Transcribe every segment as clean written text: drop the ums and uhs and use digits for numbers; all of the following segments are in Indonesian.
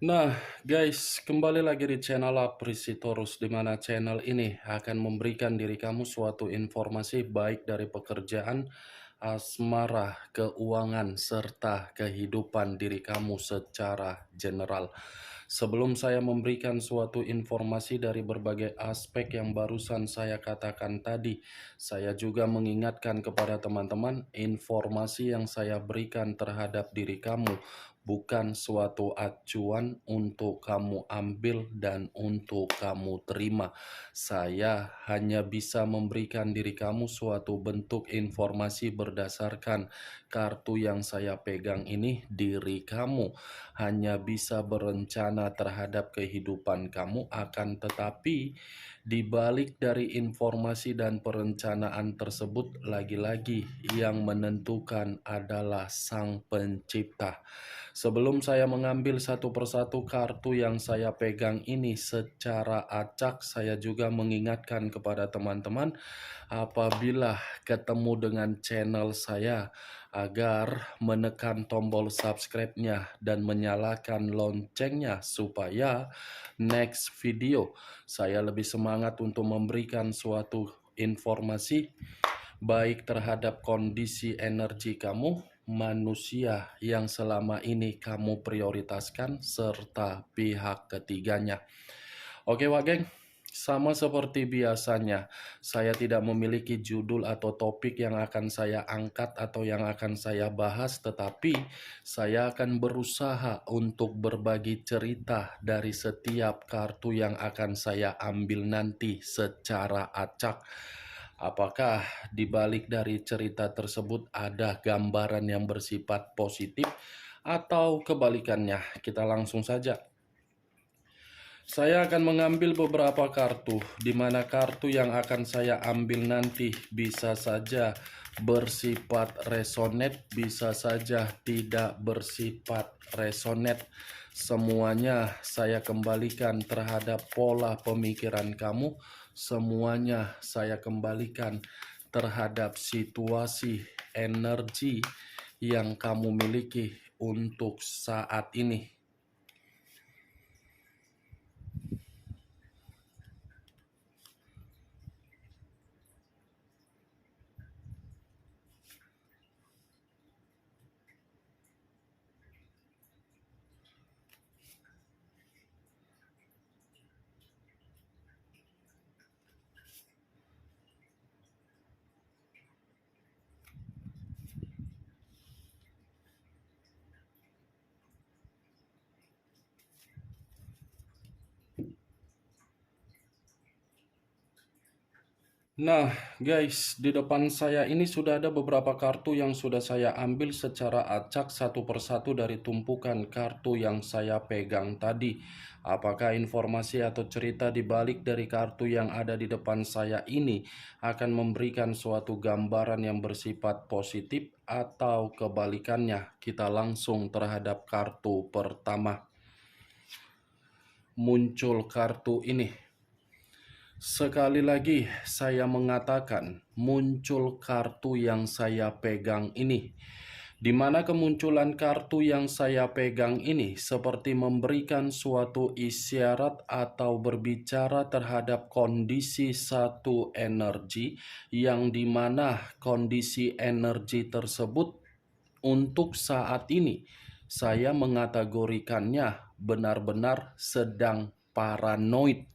Nah, guys, kembali lagi di channel Aprisitorus, di mana channel ini akan memberikan diri kamu suatu informasi baik dari pekerjaan, asmara, keuangan, serta kehidupan diri kamu secara general. Sebelum saya memberikan suatu informasi dari berbagai aspek yang barusan saya katakan tadi, saya juga mengingatkan kepada teman-teman, informasi yang saya berikan terhadap diri kamu bukan suatu acuan untuk kamu ambil dan untuk kamu terima. Saya hanya bisa memberikan diri kamu suatu bentuk informasi berdasarkan kartu yang saya pegang ini. Diri kamu hanya bisa berencana terhadap kehidupan kamu, akan tetapi di balik dari informasi dan perencanaan tersebut, lagi-lagi yang menentukan adalah Sang Pencipta. Sebelum saya mengambil satu persatu kartu yang saya pegang ini secara acak, saya juga mengingatkan kepada teman-teman apabila ketemu dengan channel saya agar menekan tombol subscribe-nya dan menyalakan loncengnya supaya next video saya lebih semangat untuk memberikan suatu informasi baik terhadap kondisi energi kamu, manusia yang selama ini kamu prioritaskan, serta pihak ketiganya. Oke, Wak Geng, sama seperti biasanya, saya tidak memiliki judul atau topik yang akan saya angkat atau yang akan saya bahas, tetapi saya akan berusaha untuk berbagi cerita dari setiap kartu yang akan saya ambil nanti secara acak. Apakah di balik dari cerita tersebut ada gambaran yang bersifat positif atau kebalikannya? Kita langsung saja. Saya akan mengambil beberapa kartu, di mana kartu yang akan saya ambil nanti bisa saja bersifat resonate, bisa saja tidak bersifat resonate. Semuanya saya kembalikan terhadap pola pemikiran kamu, semuanya saya kembalikan terhadap situasi energi yang kamu miliki untuk saat ini. Nah, guys, di depan saya ini sudah ada beberapa kartu yang sudah saya ambil secara acak satu persatu dari tumpukan kartu yang saya pegang tadi. Apakah informasi atau cerita di balik dari kartu yang ada di depan saya ini akan memberikan suatu gambaran yang bersifat positif atau kebalikannya? Kita langsung terhadap kartu pertama. Muncul kartu ini. Sekali lagi saya mengatakan muncul kartu yang saya pegang ini, di mana kemunculan kartu yang saya pegang ini seperti memberikan suatu isyarat atau berbicara terhadap kondisi satu energi, yang dimana kondisi energi tersebut untuk saat ini saya mengategorikannya benar-benar sedang paranoid.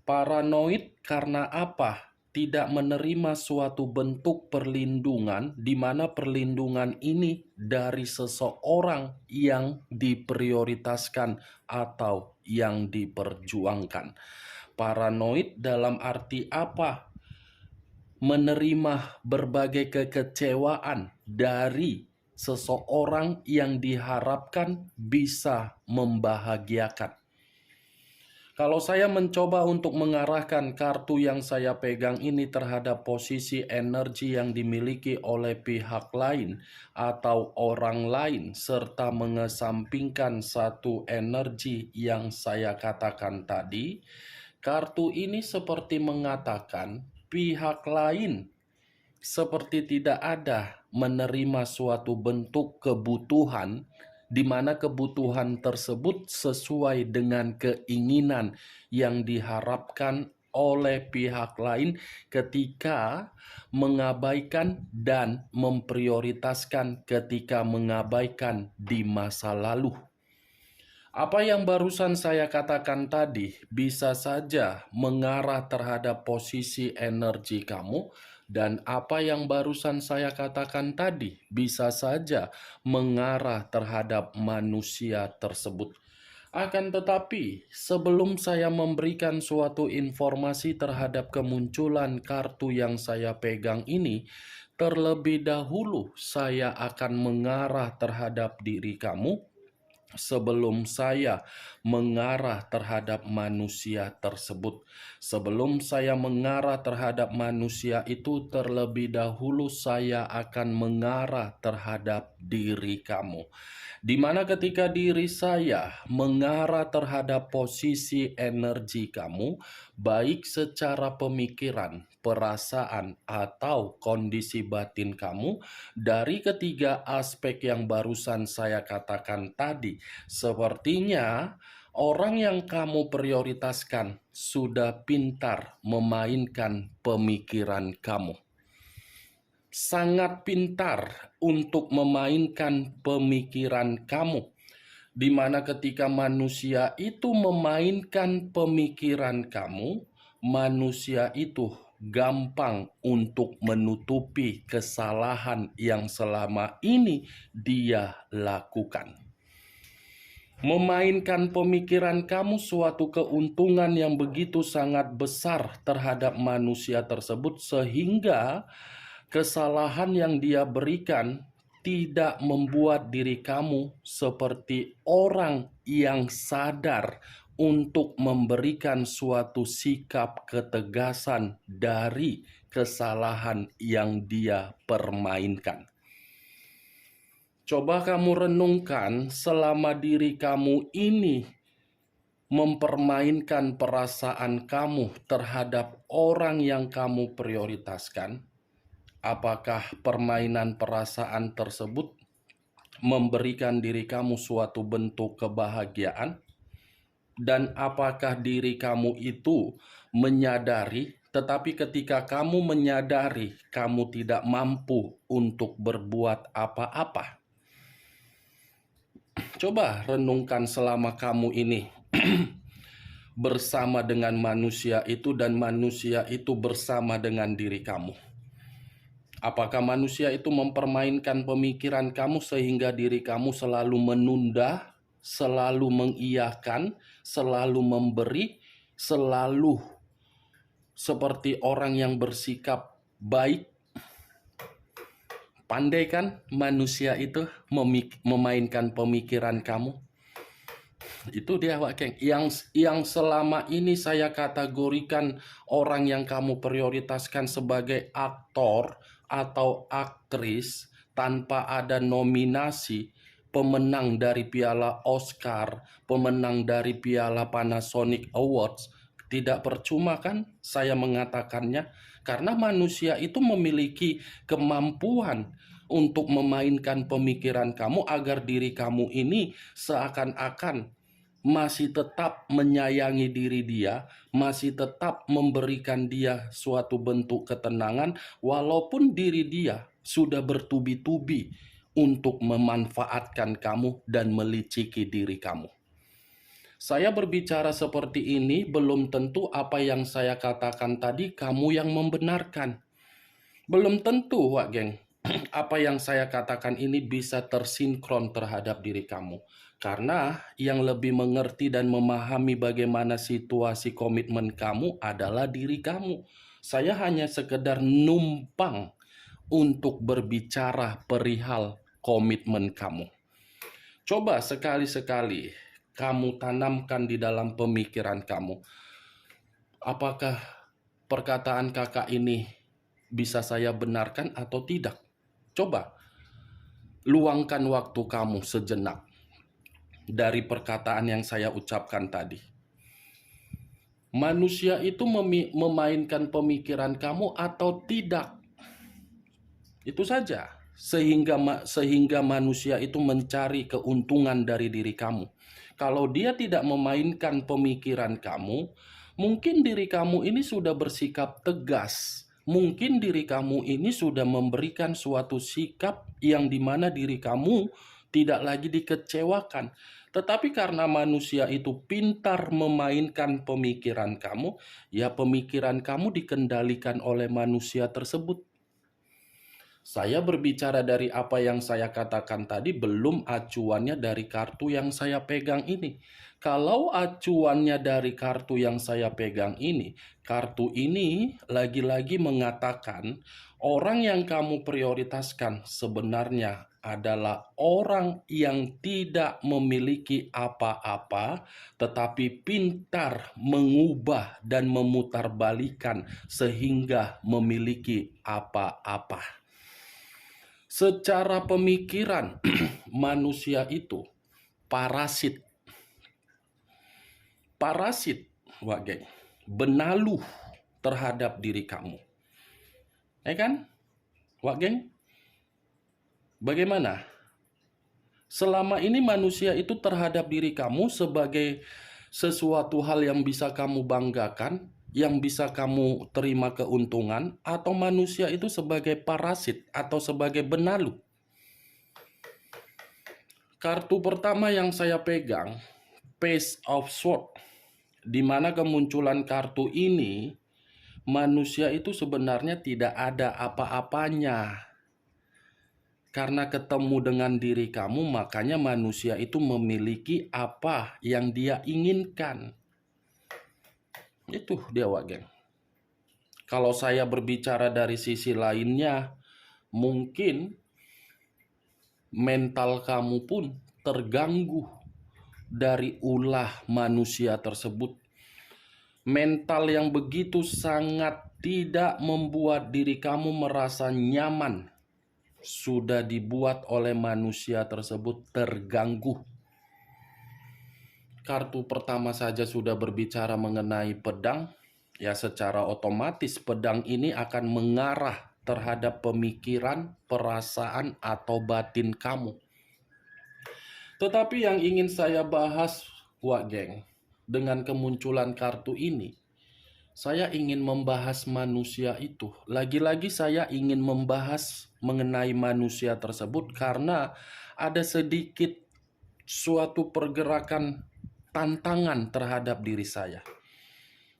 Paranoid karena apa? Tidak menerima suatu bentuk perlindungan, di mana perlindungan ini dari seseorang yang diprioritaskan atau yang diperjuangkan. Paranoid dalam arti apa? Menerima berbagai kekecewaan dari seseorang yang diharapkan bisa membahagiakan. Kalau saya mencoba untuk mengarahkan kartu yang saya pegang ini terhadap posisi energi yang dimiliki oleh pihak lain atau orang lain, serta mengesampingkan satu energi yang saya katakan tadi, kartu ini seperti mengatakan pihak lain seperti tidak ada menerima suatu bentuk kebutuhan di mana kebutuhan tersebut sesuai dengan keinginan yang diharapkan oleh pihak lain ketika mengabaikan dan memprioritaskan ketika mengabaikan di masa lalu. Apa yang barusan saya katakan tadi bisa saja mengarah terhadap posisi energi kamu, dan apa yang barusan saya katakan tadi bisa saja mengarah terhadap manusia tersebut. Akan tetapi, sebelum saya memberikan suatu informasi terhadap kemunculan kartu yang saya pegang ini, terlebih dahulu saya akan mengarah terhadap diri kamu sebelum saya mengarah terhadap manusia tersebut. Sebelum saya mengarah terhadap manusia itu, terlebih dahulu saya akan mengarah terhadap diri kamu. Di mana ketika diri saya mengarah terhadap posisi energi kamu, baik secara pemikiran, perasaan, atau kondisi batin kamu, dari ketiga aspek yang barusan saya katakan tadi, sepertinya orang yang kamu prioritaskan sudah pintar memainkan pemikiran kamu. Sangat pintar untuk memainkan pemikiran kamu, di mana ketika manusia itu memainkan pemikiran kamu, manusia itu gampang untuk menutupi kesalahan yang selama ini dia lakukan. Memainkan pemikiran kamu suatu keuntungan yang begitu sangat besar terhadap manusia tersebut, sehingga kesalahan yang dia berikan tidak membuat diri kamu seperti orang yang sadar untuk memberikan suatu sikap ketegasan dari kesalahan yang dia permainkan. Coba kamu renungkan, selama diri kamu ini mempermainkan perasaan kamu terhadap orang yang kamu prioritaskan, apakah permainan perasaan tersebut memberikan diri kamu suatu bentuk kebahagiaan? Dan apakah diri kamu itu menyadari, tetapi ketika kamu menyadari kamu tidak mampu untuk berbuat apa-apa? Coba renungkan selama kamu ini bersama dengan manusia itu dan manusia itu bersama dengan diri kamu. Apakah manusia itu mempermainkan pemikiran kamu sehingga diri kamu selalu menunda, selalu mengiyakan, selalu memberi, selalu seperti orang yang bersikap baik? Pandai kan manusia itu memainkan pemikiran kamu? Itu dia Wak Keng. Yang selama ini saya kategorikan orang yang kamu prioritaskan sebagai aktor atau aktris tanpa ada nominasi, pemenang dari piala Oscar, pemenang dari piala Panasonic Awards. Tidak percuma kan saya mengatakannya, karena manusia itu memiliki kemampuan untuk memainkan pemikiran kamu agar diri kamu ini seakan-akan masih tetap menyayangi diri dia, masih tetap memberikan dia suatu bentuk ketenangan, walaupun diri dia sudah bertubi-tubi untuk memanfaatkan kamu dan meliciki diri kamu. Saya berbicara seperti ini belum tentu apa yang saya katakan tadi kamu yang membenarkan. Belum tentu, Wak Geng, apa yang saya katakan ini bisa tersinkron terhadap diri kamu. Karena yang lebih mengerti dan memahami bagaimana situasi komitmen kamu adalah diri kamu. Saya hanya sekedar numpang untuk berbicara perihal komitmen kamu. Coba sekali-sekali kamu tanamkan di dalam pemikiran kamu, apakah perkataan kakak ini bisa saya benarkan atau tidak? Coba luangkan waktu kamu sejenak dari perkataan yang saya ucapkan tadi. Manusia itu memainkan pemikiran kamu atau tidak? Itu saja. sehingga manusia itu mencari keuntungan dari diri kamu. Kalau dia tidak memainkan pemikiran kamu, mungkin diri kamu ini sudah bersikap tegas. Mungkin diri kamu ini sudah memberikan suatu sikap yang dimana diri kamu tidak lagi dikecewakan. Tetapi karena manusia itu pintar memainkan pemikiran kamu, ya pemikiran kamu dikendalikan oleh manusia tersebut. Saya berbicara dari apa yang saya katakan tadi, belum acuannya dari kartu yang saya pegang ini. Kalau acuannya dari kartu yang saya pegang ini, kartu ini lagi-lagi mengatakan orang yang kamu prioritaskan sebenarnya adalah orang yang tidak memiliki apa-apa, tetapi pintar mengubah dan memutarbalikkan sehingga memiliki apa-apa. Secara pemikiran, manusia itu parasit. Parasit, Wak Geng. Benalu terhadap diri kamu. Ya kan, Wak Geng? Bagaimana? Selama ini manusia itu terhadap diri kamu sebagai sesuatu hal yang bisa kamu banggakan, yang bisa kamu terima keuntungan, atau manusia itu sebagai parasit atau sebagai benalu. Kartu pertama yang saya pegang, Page of Swords, di mana kemunculan kartu ini, manusia itu sebenarnya tidak ada apa-apanya. Karena ketemu dengan diri kamu, makanya manusia itu memiliki apa yang dia inginkan. Itu dia, Wak Geng. Kalau saya berbicara dari sisi lainnya, mungkin mental kamu pun terganggu dari ulah manusia tersebut. Mental yang begitu sangat tidak membuat diri kamu merasa nyaman sudah dibuat oleh manusia tersebut terganggu. Kartu pertama saja sudah berbicara mengenai pedang, ya secara otomatis pedang ini akan mengarah terhadap pemikiran, perasaan, atau batin kamu. Tetapi yang ingin saya bahas, Wak Geng, dengan kemunculan kartu ini, saya ingin membahas manusia itu. Lagi-lagi saya ingin membahas mengenai manusia tersebut karena ada sedikit suatu pergerakan tantangan terhadap diri saya.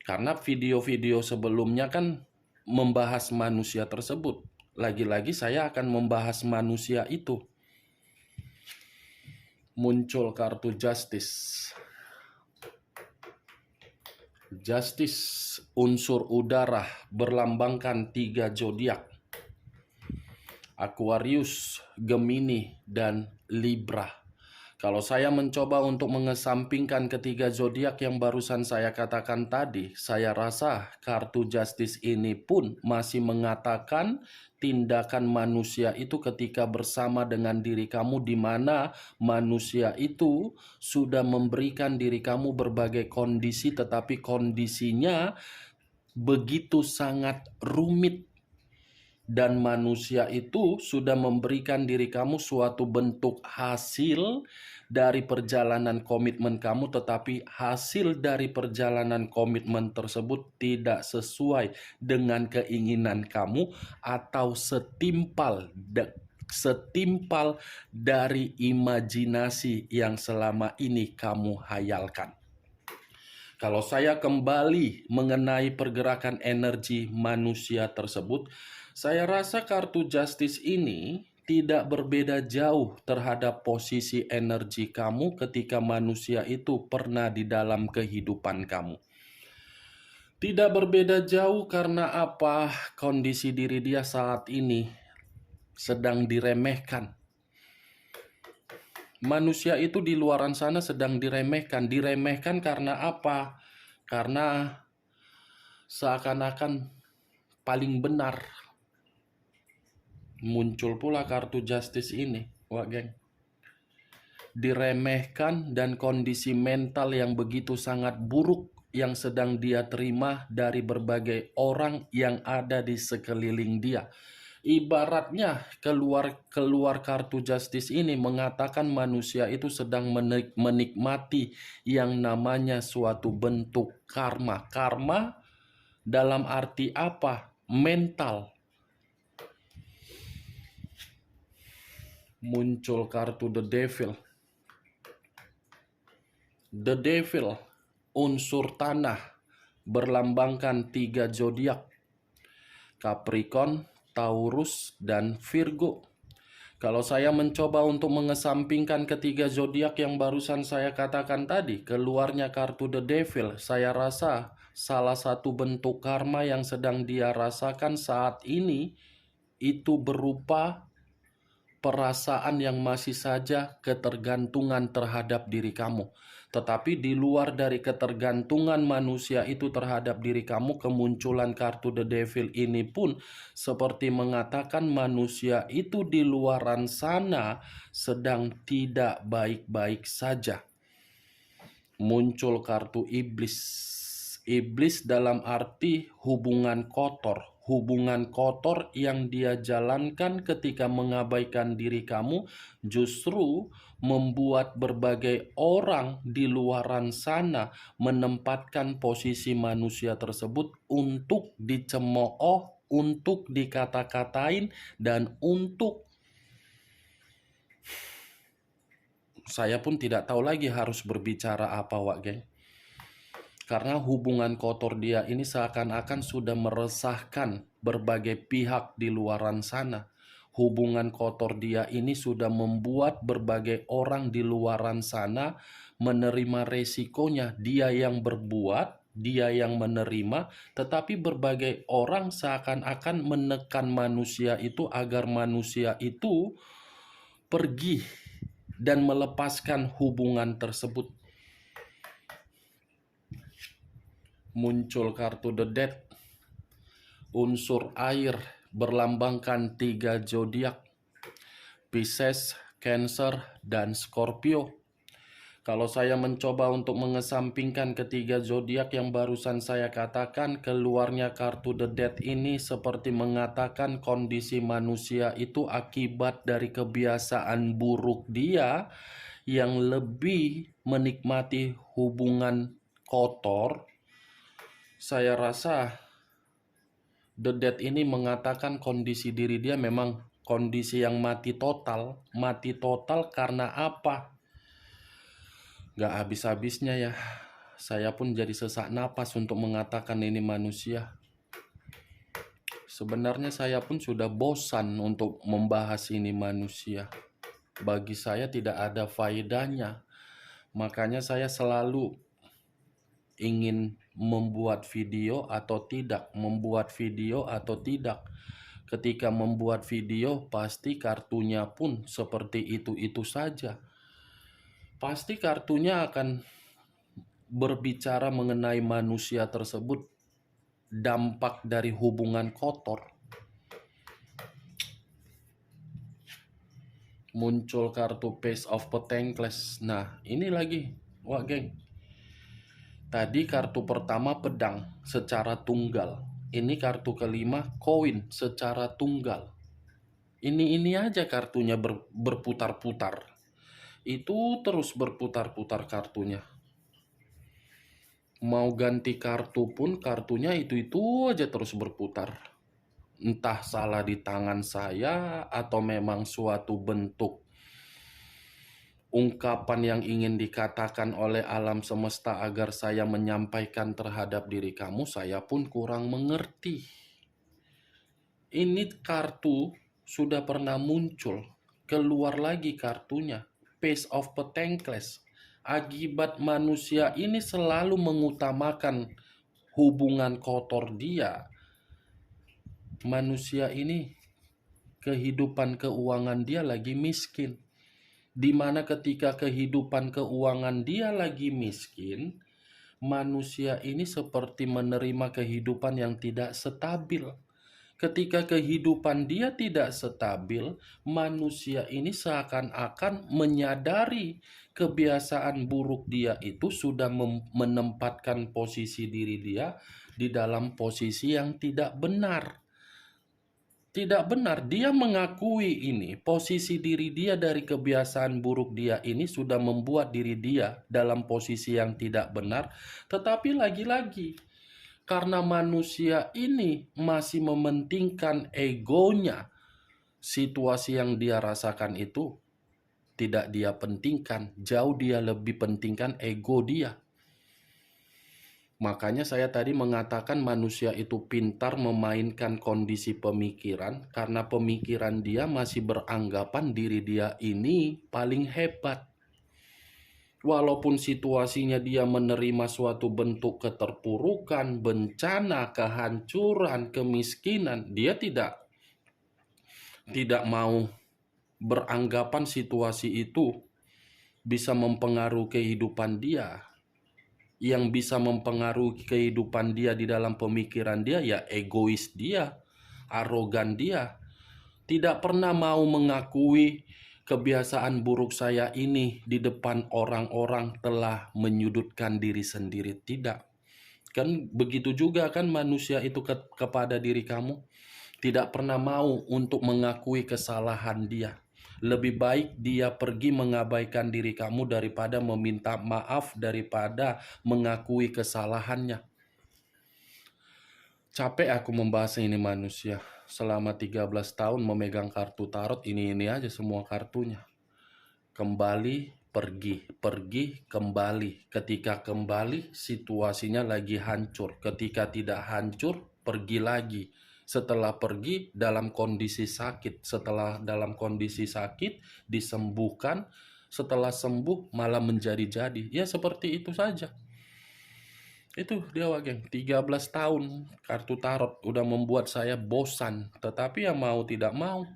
Karena video-video sebelumnya kan membahas manusia tersebut. Lagi-lagi saya akan membahas manusia itu. Muncul kartu Justice. Justice, unsur udara, berlambangkan 3 zodiak. Aquarius, Gemini, dan Libra. Kalau saya mencoba untuk mengesampingkan ketiga zodiak yang barusan saya katakan tadi, saya rasa kartu Justice ini pun masih mengatakan tindakan manusia itu ketika bersama dengan diri kamu, di mana manusia itu sudah memberikan diri kamu berbagai kondisi, tetapi kondisinya begitu sangat rumit. Dan manusia itu sudah memberikan diri kamu suatu bentuk hasil dari perjalanan komitmen kamu, tetapi hasil dari perjalanan komitmen tersebut tidak sesuai dengan keinginan kamu atau setimpal dari imajinasi yang selama ini kamu hayalkan. Kalau saya kembali mengenai pergerakan energi manusia tersebut, saya rasa kartu Justice ini tidak berbeda jauh terhadap posisi energi kamu ketika manusia itu pernah di dalam kehidupan kamu. Tidak berbeda jauh karena apa? Kondisi diri dia saat ini sedang diremehkan. Manusia itu di luaran sana sedang diremehkan. Diremehkan karena apa? Karena seakan-akan paling benar. Muncul pula kartu Justice ini, Wak Geng. Diremehkan dan kondisi mental yang begitu sangat buruk yang sedang dia terima dari berbagai orang yang ada di sekeliling dia. Ibaratnya keluar kartu justice ini mengatakan manusia itu sedang menikmati yang namanya suatu bentuk karma. Karma dalam arti apa? Mental. Muncul kartu The Devil. The Devil, unsur tanah, berlambangkan 3 zodiak: Capricorn, Taurus, dan Virgo. Kalau saya mencoba untuk mengesampingkan ketiga zodiak yang barusan saya katakan tadi, keluarnya kartu The Devil, saya rasa salah satu bentuk karma yang sedang dia rasakan saat ini itu berupa perasaan yang masih saja ketergantungan terhadap diri kamu. Tetapi di luar dari ketergantungan manusia itu terhadap diri kamu, kemunculan kartu The Devil ini pun seperti mengatakan manusia itu di luaran sana sedang tidak baik-baik saja. Muncul kartu iblis. Iblis dalam arti hubungan kotor. Hubungan kotor yang dia jalankan ketika mengabaikan diri kamu justru membuat berbagai orang di luaran sana menempatkan posisi manusia tersebut untuk dicemooh, untuk dikata-katain, dan untuk saya pun tidak tahu lagi harus berbicara apa, Wak Geng. Karena hubungan kotor dia ini seakan-akan sudah meresahkan berbagai pihak di luaran sana. Hubungan kotor dia ini sudah membuat berbagai orang di luaran sana menerima resikonya. Dia yang berbuat, dia yang menerima, tetapi berbagai orang seakan-akan menekan manusia itu agar manusia itu pergi dan melepaskan hubungan tersebut. Muncul kartu The Death, unsur air, berlambangkan 3 zodiak: Pisces, Cancer, dan Scorpio. Kalau saya mencoba untuk mengesampingkan ketiga zodiak yang barusan saya katakan, keluarnya kartu The Death ini seperti mengatakan kondisi manusia itu akibat dari kebiasaan buruk dia yang lebih menikmati hubungan kotor. Saya rasa The Dead ini mengatakan kondisi diri dia memang kondisi yang mati total. Mati total karena apa? Gak habis-habisnya ya. Saya pun jadi sesak napas untuk mengatakan ini manusia. Sebenarnya saya pun sudah bosan untuk membahas ini manusia. Bagi saya tidak ada faedahnya. Makanya saya selalu ingin membuat video atau tidak, membuat video atau tidak. Ketika membuat video, pasti kartunya pun seperti itu-itu saja. Pasti kartunya akan berbicara mengenai manusia tersebut, dampak dari hubungan kotor. Muncul kartu Page of Pentacles. Nah, ini lagi, wah geng. Tadi kartu pertama pedang secara tunggal. Ini kartu kelima koin secara tunggal. Ini aja kartunya berputar-putar. Itu terus berputar-putar kartunya. Mau ganti kartu pun kartunya itu aja terus berputar. Entah salah di tangan saya atau memang suatu bentuk ungkapan yang ingin dikatakan oleh alam semesta agar saya menyampaikan terhadap diri kamu, saya pun kurang mengerti. Ini kartu sudah pernah muncul, keluar lagi kartunya, Page of Pentacles. Akibat manusia ini selalu mengutamakan hubungan kotor dia. Manusia ini kehidupan keuangan dia lagi miskin. Di mana ketika kehidupan keuangan dia lagi miskin, manusia ini seperti menerima kehidupan yang tidak stabil. Ketika kehidupan dia tidak stabil, manusia ini seakan-akan menyadari kebiasaan buruk dia itu sudah menempatkan posisi diri dia di dalam posisi yang tidak benar. Tidak benar, dia mengakui ini, posisi diri dia dari kebiasaan buruk dia ini sudah membuat diri dia dalam posisi yang tidak benar, tetapi lagi-lagi, karena manusia ini masih mementingkan egonya, situasi yang dia rasakan itu tidak dia pentingkan, jauh dia lebih pentingkan ego dia. Makanya saya tadi mengatakan manusia itu pintar memainkan kondisi pemikiran karena pemikiran dia masih beranggapan diri dia ini paling hebat. Walaupun situasinya dia menerima suatu bentuk keterpurukan, bencana, kehancuran, kemiskinan, dia tidak mau beranggapan situasi itu bisa mempengaruhi kehidupan dia. Yang bisa mempengaruhi kehidupan dia di dalam pemikiran dia ya egois dia, arogan dia. Tidak pernah mau mengakui kebiasaan buruk saya ini di depan orang-orang telah menyudutkan diri sendiri. Tidak. Kan begitu juga kan manusia itu kepada diri kamu. Tidak pernah mau untuk mengakui kesalahan dia. Lebih baik dia pergi mengabaikan diri kamu daripada meminta maaf, daripada mengakui kesalahannya. Capek aku membahas ini manusia. Selama 13 tahun memegang kartu tarot, ini aja semua kartunya. Kembali, pergi, pergi, kembali. Ketika kembali, situasinya lagi hancur. Ketika tidak hancur, pergi lagi. Setelah pergi dalam kondisi sakit, setelah dalam kondisi sakit disembuhkan, setelah sembuh malah menjadi-jadi. Ya seperti itu saja. Itu dia geng, 13 tahun kartu tarot udah membuat saya bosan, tetapi ya mau tidak mau.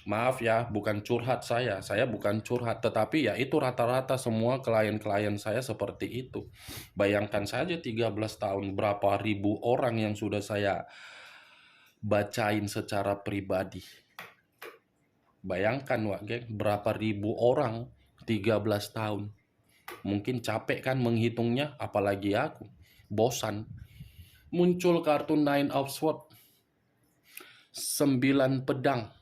Maaf ya, bukan curhat saya bukan curhat, tetapi ya itu rata-rata semua klien-klien saya seperti itu. Bayangkan saja 13 tahun berapa ribu orang yang sudah saya bacain secara pribadi. Bayangkan geng, berapa ribu orang 13 tahun. Mungkin capek kan menghitungnya, apalagi aku. Bosan. Muncul kartu Nine of Swords. 9 pedang.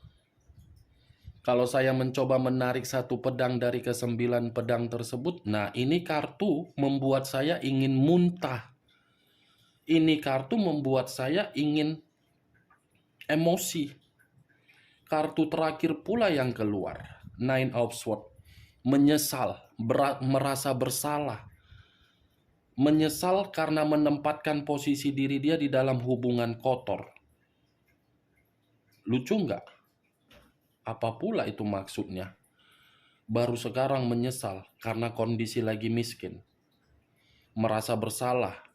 Kalau saya mencoba menarik satu pedang dari ke-9 pedang tersebut, nah ini kartu membuat saya ingin muntah. Ini kartu membuat saya ingin emosi. Kartu terakhir pula yang keluar, Nine of Swords. Menyesal, merasa bersalah. Menyesal karena menempatkan posisi diri dia di dalam hubungan kotor. Lucu nggak? Apa pula itu maksudnya? Baru sekarang menyesal karena kondisi lagi miskin. Merasa bersalah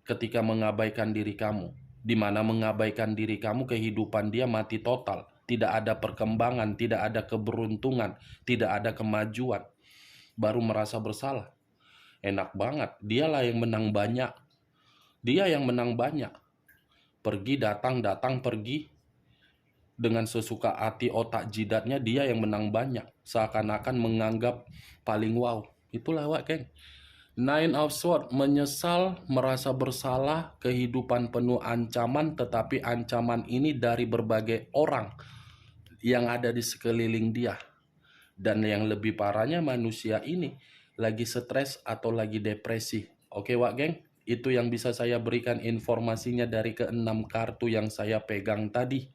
ketika mengabaikan diri kamu. Di mana mengabaikan diri kamu, kehidupan dia mati total. Tidak ada perkembangan, tidak ada keberuntungan, tidak ada kemajuan. Baru merasa bersalah. Enak banget, dialah yang menang banyak. Dia yang menang banyak. Pergi, datang, datang, pergi. Dengan sesuka hati otak jidatnya dia yang menang banyak. Seakan-akan menganggap paling wow. Itulah geng. Nine of Swords, menyesal, merasa bersalah, kehidupan penuh ancaman, tetapi ancaman ini dari berbagai orang yang ada di sekeliling dia. Dan yang lebih parahnya manusia ini lagi stres atau lagi depresi. Oke geng, itu yang bisa saya berikan informasinya dari ke-6 kartu yang saya pegang tadi.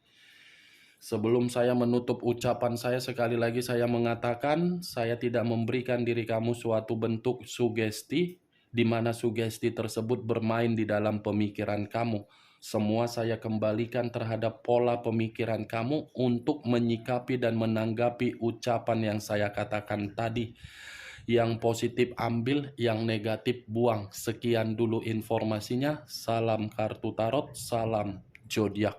Sebelum saya menutup ucapan saya, sekali lagi saya mengatakan saya tidak memberikan diri kamu suatu bentuk sugesti, di mana sugesti tersebut bermain di dalam pemikiran kamu. Semua saya kembalikan terhadap pola pemikiran kamu untuk menyikapi dan menanggapi ucapan yang saya katakan tadi. Yang positif ambil, yang negatif buang. Sekian dulu informasinya. Salam kartu tarot, salam zodiak.